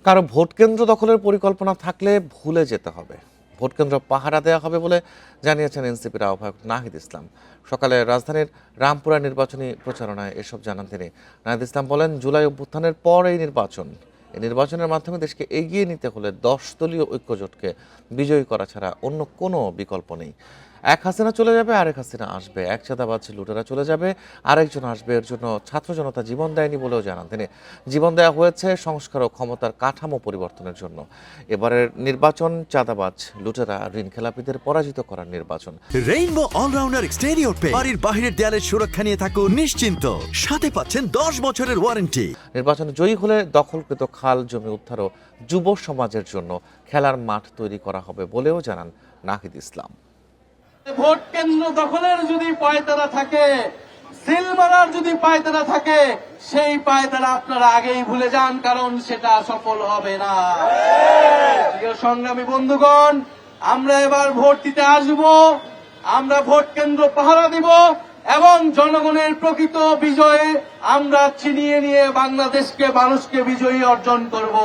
কারো ভোট কেন্দ্র দখলের পরিকল্পনা থাকলে ভুলে যেতে হবে। ভোট কেন্দ্র পাহারা দেওয়া হবে বলে জানিয়েছেন এনসিপির আহ্বায়ক নাহিদ ইসলাম। সকালে রাজধানীর রামপুরা নির্বাচনী প্রচারণায় এসব জানান তিনি। নাহিদ ইসলাম বলেন, জুলাই অভ্যুত্থানের পর এই নির্বাচনের মাধ্যমে দেশকে এগিয়ে নিতে হলে 10 দলীয় ঐক্যজোটকে বিজয়ী করা ছাড়া অন্য কোনো বিকল্প নেই। এক হাসিনা চলে যাবে, আরেক হাসিনা আসবে। এক চাঁদাবাজ লুটেরা চলে যাবে, আরেকজন আসবে। এর জন্য ছাত্র জনতা জীবন দেয়নি বলেও জানান তিনি। জীবন দেওয়া হয়েছে সংস্কার ও ক্ষমতার কাঠামো পরিবর্তনের জন্য। এবারের নির্বাচন চাঁদাবাজ লুটেরা ঋণ খেলাপিদের পরাজিত করার নির্বাচন। রেইনবো অলরাউন্ডার এক্সটেরিয়র পেইন্ট, বাড়ির বাহিরের দেয়ালের সুরক্ষা নিয়ে থাকুন নিশ্চিন্ত। সাথে পাচ্ছেন 10 বছরের ওয়ারেন্টি। নির্বাচনে জয়ী হলে দখলকৃত খাল জমি উদ্ধার ও যুব সমাজের জন্য খেলার মাঠ তৈরি করা হবে বলেও জানান নাহিদ ইসলাম। ভোট কেন্দ্র দখলের যদি পায়তারা থাকে, সিল মারার যদি পায়তারা থাকে, সেই পায়তারা আপনারা আগেই ভুলে যান, কারণ সেটা সফল হবে না। প্রিয় সংগ্রামী বন্ধুগণ, আমরা এবার ভোট দিতে আসব, আমরা ভোট কেন্দ্র পাহারা দিব এবং জনগণের প্রকৃত বিজয়ে আমরা ছিনিয়ে নিয়ে বাংলাদেশকে মানুষকে বিজয়ী অর্জন করব।